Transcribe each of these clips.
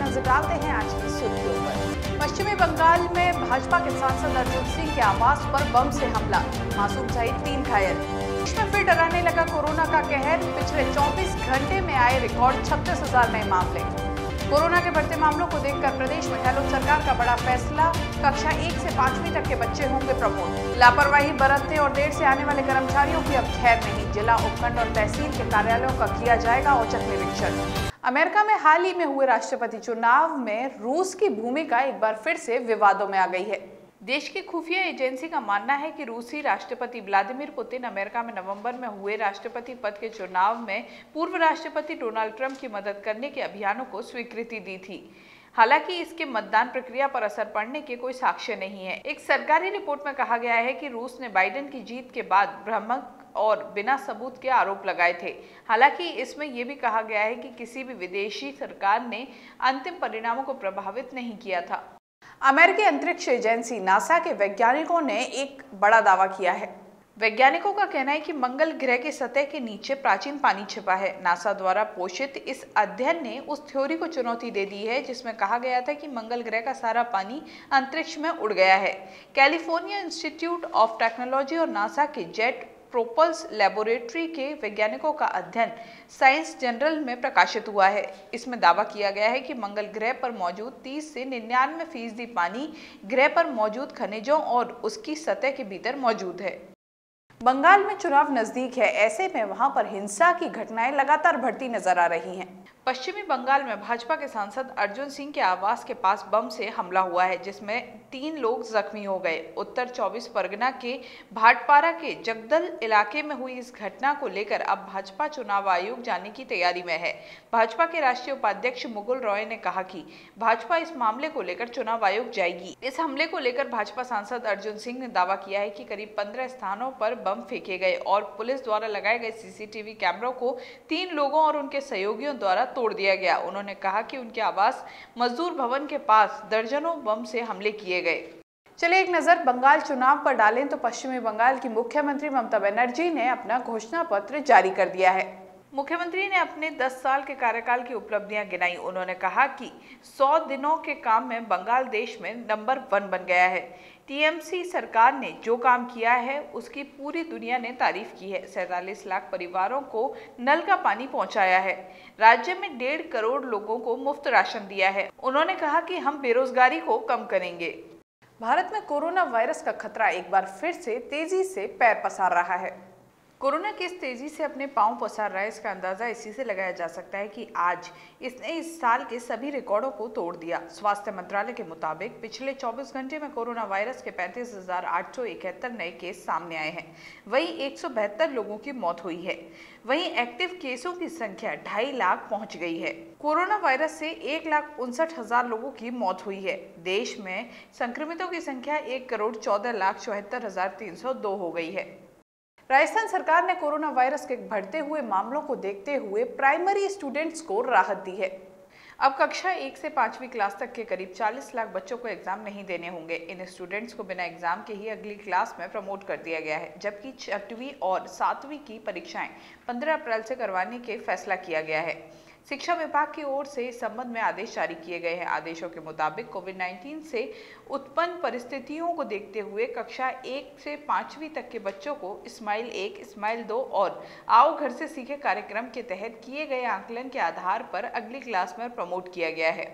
नजर डालते हैं आज की सुर्खियों पर। पश्चिमी बंगाल में भाजपा के सांसद अर्जुन सिंह के आवास पर बम से हमला, मासूम सहित 3 घायल। देश में फिर डराने लगा कोरोना का कहर, पिछले 24 घंटे में आए रिकॉर्ड 36,000 नए मामले। कोरोना के बढ़ते मामलों को देखकर प्रदेश में गहलोत सरकार का बड़ा फैसला, कक्षा 1 से 5वीं तक के बच्चे होंगे प्रमोट। लापरवाही बरतने और देर से आने वाले कर्मचारियों की अब खैर नहीं, जिला उपखंड और तहसील के कार्यालयों का किया जाएगा औचक निरीक्षण। अमेरिका में हाल ही में हुए राष्ट्रपति चुनाव में रूस की भूमिका एक बार फिर से विवादों में आ गई है। देश की खुफिया एजेंसी का मानना है कि रूसी राष्ट्रपति व्लादिमीर पुतिन अमेरिका में नवंबर में हुए राष्ट्रपति पद के चुनाव में पूर्व राष्ट्रपति डोनाल्ड ट्रंप की मदद करने के अभियानों को स्वीकृति दी थी। हालांकि इसके मतदान प्रक्रिया पर असर पड़ने के कोई साक्ष्य नहीं है। एक सरकारी रिपोर्ट में कहा गया है कि रूस ने बाइडेन की जीत के बाद भ्रामक और बिना सबूत के आरोप लगाए थे। हालांकि इसमें यह भी कहा गया है कि किसी भी विदेशी सरकार ने अंतिम परिणामों को प्रभावित नहीं किया था। अमेरिकी अंतरिक्ष एजेंसी नासा के वैज्ञानिकों ने एक बड़ा दावा किया है। वैज्ञानिकों का कहना है कि मंगल ग्रह की सतह के नीचे प्राचीन पानी छिपा है। नासा द्वारा पोषित इस अध्ययन ने उस थ्योरी को चुनौती दे दी है जिसमें कहा गया था कि मंगल ग्रह का सारा पानी अंतरिक्ष में उड़ गया है। कैलिफोर्निया इंस्टीट्यूट ऑफ टेक्नोलॉजी और नासा के जेट प्रोपल्स लेबोरेटरी के वैज्ञानिकों का अध्ययन साइंस जर्नल में प्रकाशित हुआ है। इसमें दावा किया गया है कि मंगल ग्रह पर मौजूद 30 से 99% पानी ग्रह पर मौजूद खनिजों और उसकी सतह के भीतर मौजूद है। बंगाल में चुनाव नजदीक है, ऐसे में वहां पर हिंसा की घटनाएं लगातार बढ़ती नजर आ रही हैं। पश्चिमी बंगाल में भाजपा के सांसद अर्जुन सिंह के आवास के पास बम से हमला हुआ है, जिसमें 3 लोग जख्मी हो गए। उत्तर 24 परगना के भाटपारा के जगदल इलाके में हुई इस घटना को लेकर अब भाजपा चुनाव आयोग जाने की तैयारी में है। भाजपा के राष्ट्रीय उपाध्यक्ष मुकुल रॉय ने कहा कि भाजपा इस मामले को लेकर चुनाव आयोग जाएगी। इस हमले को लेकर भाजपा सांसद अर्जुन सिंह ने दावा किया है कि करीब 15 स्थानों पर बम फेंके गए और पुलिस द्वारा लगाए गए सीसीटीवी कैमरों को 3 लोगों और उनके सहयोगियों द्वारा तोड़ दिया गया। उन्होंने कहा कि उनके आवास मजदूर भवन के पास दर्जनों बम से हमले किए गए। चलिए एक नजर बंगाल चुनाव पर डालें तो पश्चिमी बंगाल की मुख्यमंत्री ममता बनर्जी ने अपना घोषणा पत्र जारी कर दिया है। मुख्यमंत्री ने अपने 10 साल के कार्यकाल की उपलब्धियां गिनाई। उन्होंने कहा कि 100 दिनों के काम में बंगाल देश में नंबर 1 बन गया है। टीएमसी सरकार ने जो काम किया है उसकी पूरी दुनिया ने तारीफ की है। 47 लाख परिवारों को नल का पानी पहुंचाया है। राज्य में 1.5 करोड़ लोगों को मुफ्त राशन दिया है। उन्होंने कहा कि हम बेरोजगारी को कम करेंगे। भारत में कोरोना वायरस का खतरा एक बार फिर से तेजी से पैर पसार रहा है। कोरोना किस तेजी से अपने पांव पसार रहा है इसका अंदाजा इसी से लगाया जा सकता है कि आज इसने इस साल के सभी रिकॉर्डों को तोड़ दिया। स्वास्थ्य मंत्रालय के मुताबिक पिछले 24 घंटे में कोरोना वायरस के 35,871 नए केस सामने आए हैं। वहीं 172 लोगों की मौत हुई है। वहीं एक्टिव केसों की संख्या 2.5 लाख पहुंच गई है। कोरोना वायरस से 1,59,000 लोगों की मौत हुई है। देश में संक्रमितों की संख्या 1,14,74,302 हो गई है। राजस्थान सरकार ने कोरोना वायरस के बढ़ते हुए मामलों को देखते हुए प्राइमरी स्टूडेंट्स को राहत दी है। अब कक्षा 1 से 5वीं क्लास तक के करीब 40 लाख बच्चों को एग्जाम नहीं देने होंगे। इन स्टूडेंट्स को बिना एग्जाम के ही अगली क्लास में प्रमोट कर दिया गया है, जबकि 6वीं और 7वीं की परीक्षाएं 15 अप्रैल से करवाने के फैसला किया गया है। शिक्षा विभाग की ओर से इस संबंध में आदेश जारी किए गए हैं। आदेशों के मुताबिक कोविड-19 से उत्पन्न परिस्थितियों को देखते हुए कक्षा 1 से 5वीं तक के बच्चों को स्माइल 1, स्माइल 2 और आओ घर से सीखे कार्यक्रम के तहत किए गए आकलन के आधार पर अगली क्लास में प्रमोट किया गया है।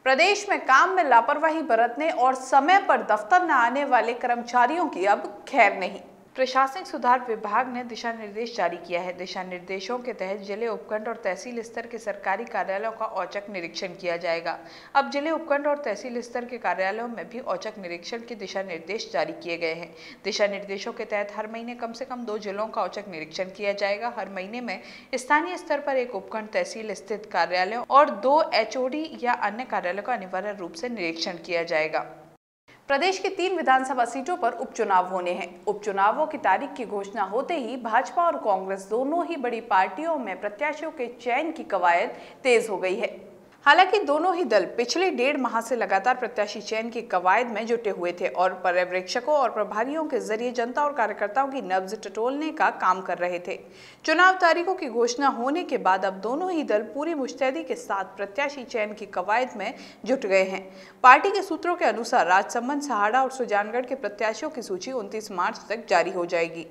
प्रदेश में काम में लापरवाही बरतने और समय पर दफ्तर न आने वाले कर्मचारियों की अब खैर नहीं। प्रशासनिक सुधार विभाग ने दिशा निर्देश जारी किया है। दिशा निर्देशों के तहत जिले, उपखंड और तहसील स्तर के सरकारी कार्यालयों का औचक निरीक्षण किया जाएगा। अब जिले, उपखंड और तहसील स्तर के कार्यालयों में भी औचक निरीक्षण के दिशा निर्देश जारी किए गए हैं। दिशा निर्देशों के तहत हर महीने कम से कम 2 जिलों का औचक निरीक्षण किया जाएगा। हर महीने में स्थानीय स्तर पर एक उपखंड तहसील स्थित कार्यालय और 2 एचओडी या अन्य कार्यालयों का अनिवार्य रूप से निरीक्षण किया जाएगा। प्रदेश की 3 विधानसभा सीटों पर उपचुनाव होने हैं। उपचुनावों की तारीख की घोषणा होते ही भाजपा और कांग्रेस दोनों ही बड़ी पार्टियों में प्रत्याशियों के चयन की कवायद तेज हो गई है। हालांकि दोनों ही दल पिछले 1.5 माह से लगातार प्रत्याशी चयन की कवायद में जुटे हुए थे और पर्यवेक्षकों और प्रभारियों के जरिए जनता और कार्यकर्ताओं की नब्ज टटोलने का काम कर रहे थे। चुनाव तारीखों की घोषणा होने के बाद अब दोनों ही दल पूरी मुस्तैदी के साथ प्रत्याशी चयन की कवायद में जुट गए हैं। पार्टी के सूत्रों के अनुसार राजसमंद, सहाड़ा और सुजानगढ़ के प्रत्याशियों की सूची 29 मार्च तक जारी हो जाएगी।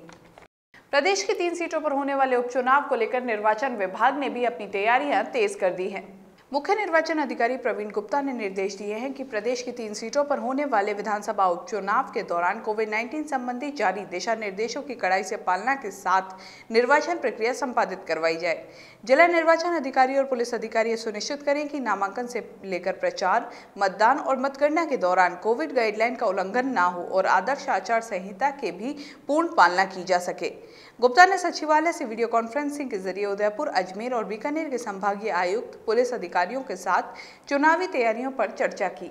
प्रदेश की 3 सीटों पर होने वाले उपचुनाव को लेकर निर्वाचन विभाग ने भी अपनी तैयारियां तेज कर दी हैं। मुख्य निर्वाचन अधिकारी प्रवीण गुप्ता ने निर्देश दिए हैं कि प्रदेश की 3 सीटों पर होने वाले विधानसभा उपचुनाव के दौरान कोविड-19 संबंधी जारी दिशा निर्देशों की कड़ाई से पालना के साथ निर्वाचन प्रक्रिया संपादित करवाई जाए। जिला निर्वाचन अधिकारी और पुलिस अधिकारी सुनिश्चित करें कि नामांकन से लेकर प्रचार, मतदान और मतगणना के दौरान कोविड गाइडलाइन का उल्लंघन न हो और आदर्श आचार संहिता के भी पूर्ण पालना की जा सके। गुप्ता ने सचिवालय से वीडियो कॉन्फ्रेंसिंग के जरिए उदयपुर, अजमेर और बीकानेर के संभागीय आयुक्त, पुलिस अधिकारियों के साथ चुनावी तैयारियों पर चर्चा की।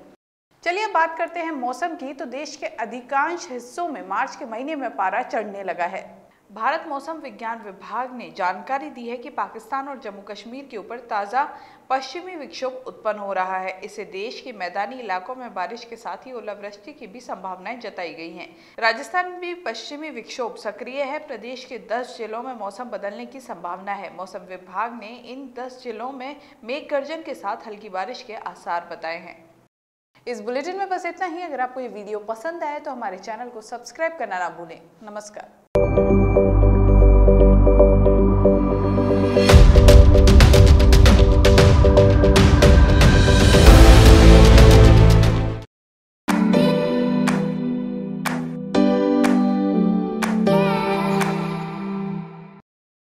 चलिए अब बात करते हैं मौसम की। तो देश के अधिकांश हिस्सों में मार्च के महीने में पारा चढ़ने लगा है। भारत मौसम विज्ञान विभाग ने जानकारी दी है कि पाकिस्तान और जम्मू कश्मीर के ऊपर ताज़ा पश्चिमी विक्षोभ उत्पन्न हो रहा है। इससे देश के मैदानी इलाकों में बारिश के साथ ही ओलावृष्टि की भी संभावनाएं जताई गई हैं। राजस्थान में भी पश्चिमी विक्षोभ सक्रिय है। प्रदेश के 10 जिलों में मौसम बदलने की संभावना है। मौसम विभाग ने इन 10 जिलों में मेघ गर्जन के साथ हल्की बारिश के आसार बताए हैं। इस बुलेटिन में बस इतना ही। अगर आपको ये वीडियो पसंद आए तो हमारे चैनल को सब्सक्राइब करना ना भूलें। नमस्कार।